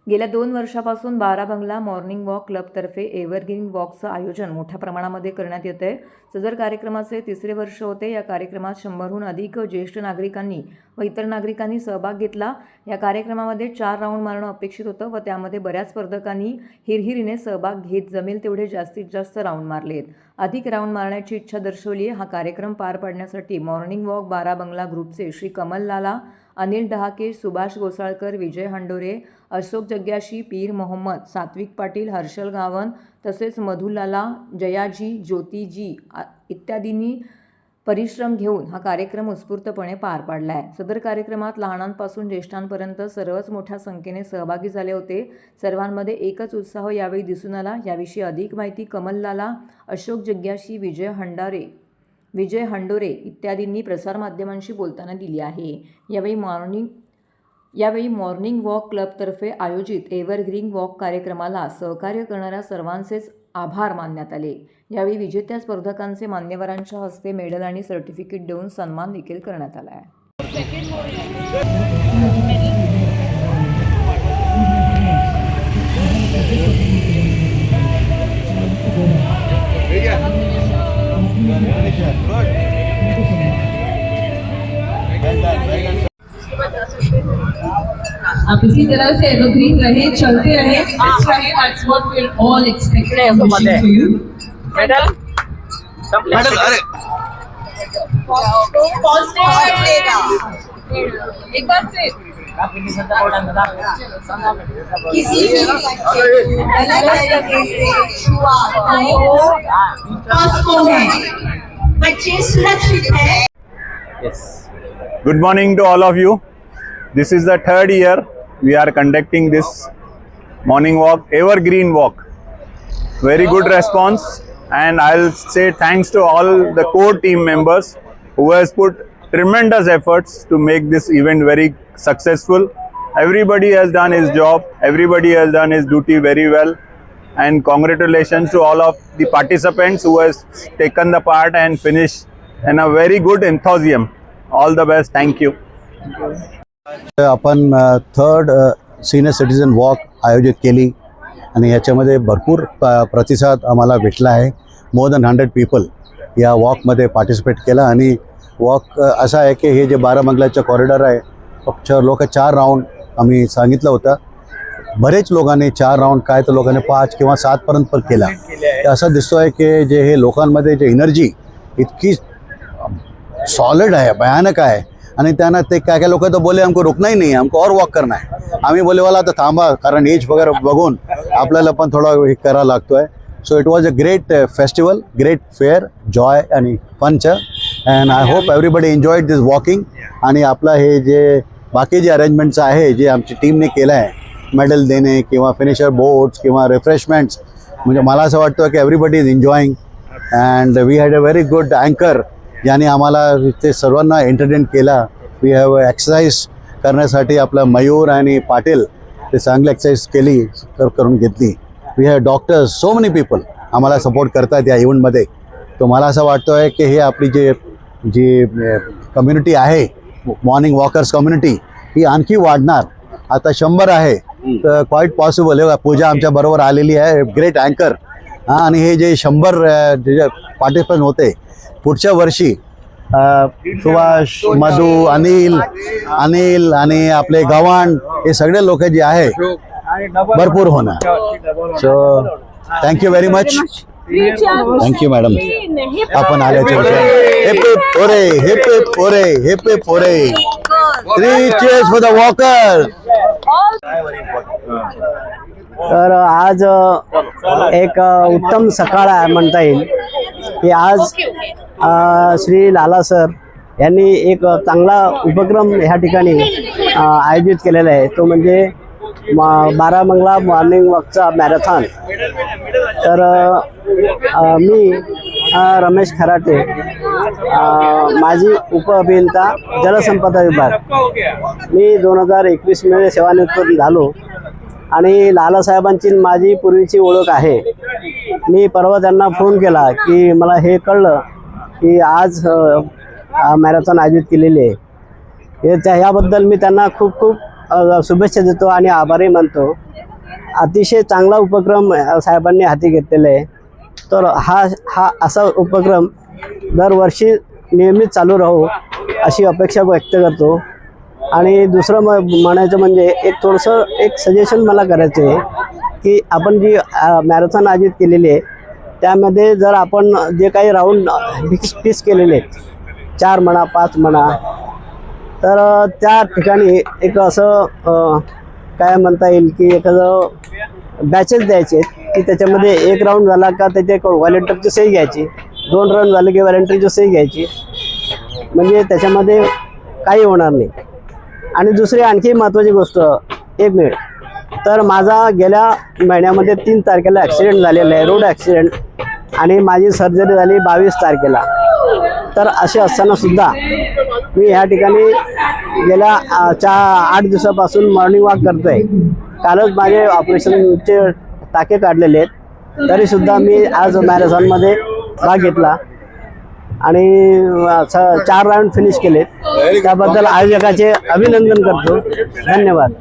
गेल्या 2 वर्षापासून बाराबंगला morning walk क्लबतर्फे evergreen वॉकचं आयोजन मोठ्या प्रमाणामध्ये करण्यात येत आहे। सदर कार्यक्रमाचे 3रे वर्ष होते। या कार्यक्रमात 100हून अधिक ज्येष्ठ नागरिकांनी व इतर नागरिकांनी सहभाग घेतला। या कार्यक्रमामध्ये 4 राऊंड मारणं अपेक्षित होतं व त्यामध्ये बऱ्याच स्पर्धकांनी हिरहिरीने सहभाग घेत जमेल तेवढे जास्तीत जास्त राऊंड मारलेत। अधिक राऊंड मारण्याची इच्छा दर्शवली आहे। हा कार्यक्रम पार पाडण्यासाठी मॉर्निंग वॉक बाराबंगला ग्रुपचे श्री कमल लाला, अनिल डहाके, सुभाष गोसाळकर, विजय हंडोरे, अशोक जग्याशी, पीर मोहम्मद, सात्विक पाटील, हर्षल गावन तसेच मधुलाला, जयाजी, ज्योतिजी इत्यादींनी परिश्रम घेऊन हा कार्यक्रम उत्स्फूर्तपणे पार पाडला आहे। सदर कार्यक्रमात लहानांपासून ज्येष्ठांपर्यंत सर्वच मोठ्या संख्येने सहभागी झाले होते। सर्वांमध्ये एकच उत्साह यावेळी दिसून आला। याविषयी अधिक माहिती कमल लाला, अशोक जग्याशी, विजय हंडोरे इत्यादींनी प्रसारमाध्यमांशी बोलताना दिली आहे। यावेळी मॉर्निंग वॉक क्लबतर्फे आयोजित एव्हरग्रीन वॉक कार्यक्रमाला सहकार्य करणाऱ्या सर्वांचेच आभार मानण्यात आले। यावेळी विजेत्या स्पर्धकांचे मान्यवरांच्या हस्ते मेडल आणि सर्टिफिकेट देऊन सन्मान देखील करण्यात आला आहे। आप इसी तरह से एवरग्रीन रहे, चलते रहे, फिट रहे। That's what we're all expecting and wishing to you. Medal अरे एक बार से किसी भी गलत तरीके से छुआ तो बच्चे सुरक्षित है। Good morning to all of you. This is the 3rd year we are conducting this morning walk, evergreen walk. Very good response, and I'll say thanks to all the core team members who has put tremendous efforts to make this event very successful. Everybody has done his job, everybody has done his duty very well, and congratulations to all of the participants who has taken the part and finished in a very good enthusiasm. All the best. Thank you. आपण 3rd senior citizen walk आयोजित केली आणि याच्यामध्ये भरपूर प्रतिसाद आम्हाला भेटला आहे। मोर दॅन 100 पीपल या वॉकमध्ये पार्टिसिपेट केला आणि वॉक असा आहे की हे जे बाराबंगलाचं कॉरिडॉर आहे फक्त लोक 4 राऊंड आम्ही सांगितलं होतं। बरेच लोकांनी 4 राऊंड काय तर लोकांनी 5 किंवा 7 पर्यंत पण केला। तर असं दिसतो आहे की जे हे लोकांमध्ये जे एनर्जी इतकी सॉलिड आहे, भयानक आहे आणि त्यांना ते काय काय लोक तर बोले हमको रुकना ही नहीं है, हमको और वॉक करना है। आम्ही बोले वाला तर थांबा, कारण एज वगैरे बघून आपल्याला पण थोडा हे करावा लागतोय। So it was a great festival, great fair, joy आणि फनचं, and I hope everybody enjoyed this walking. आणि आपलं हे जे बाकी जे अरेंजमेंट्स आहे जे आमची टीमने केलं आहे, मेडल देणे किंवा फिनिशर बोर्ड्स किंवा रिफ्रेशमेंट्स, म्हणजे मला असं वाटतं की everybody is enjoying and we had a very good अँकर ज्याने आम्हाला ते सर्वांना एंटरटेन केला। वी हॅव एक्सरसाइज करण्यासाठी आपला मयूर आणि पाटील ते चांगली एक्सरसाइज केली करून घेतली। We have doctors, so many people आम्हाला सपोर्ट करतात या इव्हेंटमध्ये। तो मला असं वाटतं आहे की हे आपली जी कम्युनिटी आहे, मॉर्निंग वॉकर्स कम्युनिटी, ही आणखी वाढणार। आता 100 आहे तर क्वाईट पॉसिबल आहे। पूजा आमच्या बरोबर आलेली आहे, ग्रेट अँकर। आणि हे जे 100 जे पार्टिसिपंट होते पुढच्या वर्षी सुभाष, मधु, अनिल आणि आपले गव्हाण हे सगळे लोक जे आहे भरपूर होणार। So thank you very much. Thank you madam आपण आल्याच्या हेपे पोरे 3 cheers for the walker। तर आज एक उत्तम सकाळ आहे म्हणता येईल की आज श्री लाला सर यांनी एक चांगला उपक्रम ह्या ठिकाणी आयोजित केलेला आहे। तो म्हणजे बाराबंगला मॉर्निंग वॉकचा मॅरेथॉन। तर मी रमेश खराटे, माजी उपअभियंता जलसंपदा विभाग, मी 2021 मध्ये सेवानिवृत्त झालो आणि लालासाहेबांची माझी पूर्वीची ओळख आहे। मी परवा त्यांना फोन केला की मला हे कळलं की आज मॅरेथॉन आयोजित केलेली आहे। याबद्दल मी त्यांना खूप खूप शुभेच्छा देतो आणि आभारही मानतो. अतिशय चांगला उपक्रम साहेबांनी हाती घेतलेला आहे. तर हा असा उपक्रम दरवर्षी नियमित चालू राहू अशी अपेक्षा व्यक्त करतो. आणि दुसरं म्हणायचं म्हणजे एक सजेशन मला करायचं आहे की आपण जी मॅरेथॉन आयोजित केलेली आहे त्यामध्ये जर आपण जे काही राऊंड फिक्स केलेले आहेत 4 म्हणा 5 म्हणा, तर त्या ठिकाणी एक असं काय म्हणता येईल की एखादं बॅचेस द्यायचे की त्याच्यामध्ये 1 राऊंड झाला का त्याचे व्हॉलेंटियरची सही घ्यायची, 2 राऊंड झाले की व्हॉलेंटियरची सही घ्यायची, म्हणजे त्याच्यामध्ये काही होणार नाही. आणि दुसरी आणखी महत्त्वाची गोष्ट, 1 मिनिट, तर माझा गेल्या महिन्यामध्ये 3 तारखेला ॲक्सिडेंट झालेला आहे, रोड ॲक्सिडेंट, आणि माझी सर्जरी झाली 22 तारखेला. तर असे असताना सुद्धा मी ह्या ठिकाणी गेल्या 8 दिवसापासून मॉर्निंग वॉक करतो आहे. कालच माझे ऑपरेशनचे टाके काढलेले आहेत, तरीसुद्धा मी आज मॅरेथॉनमध्ये भाग घेतला आणि 4 राऊंड फिनिश केले. त्याबद्दल आयोजकाचे अभिनंदन करतो. धन्यवाद.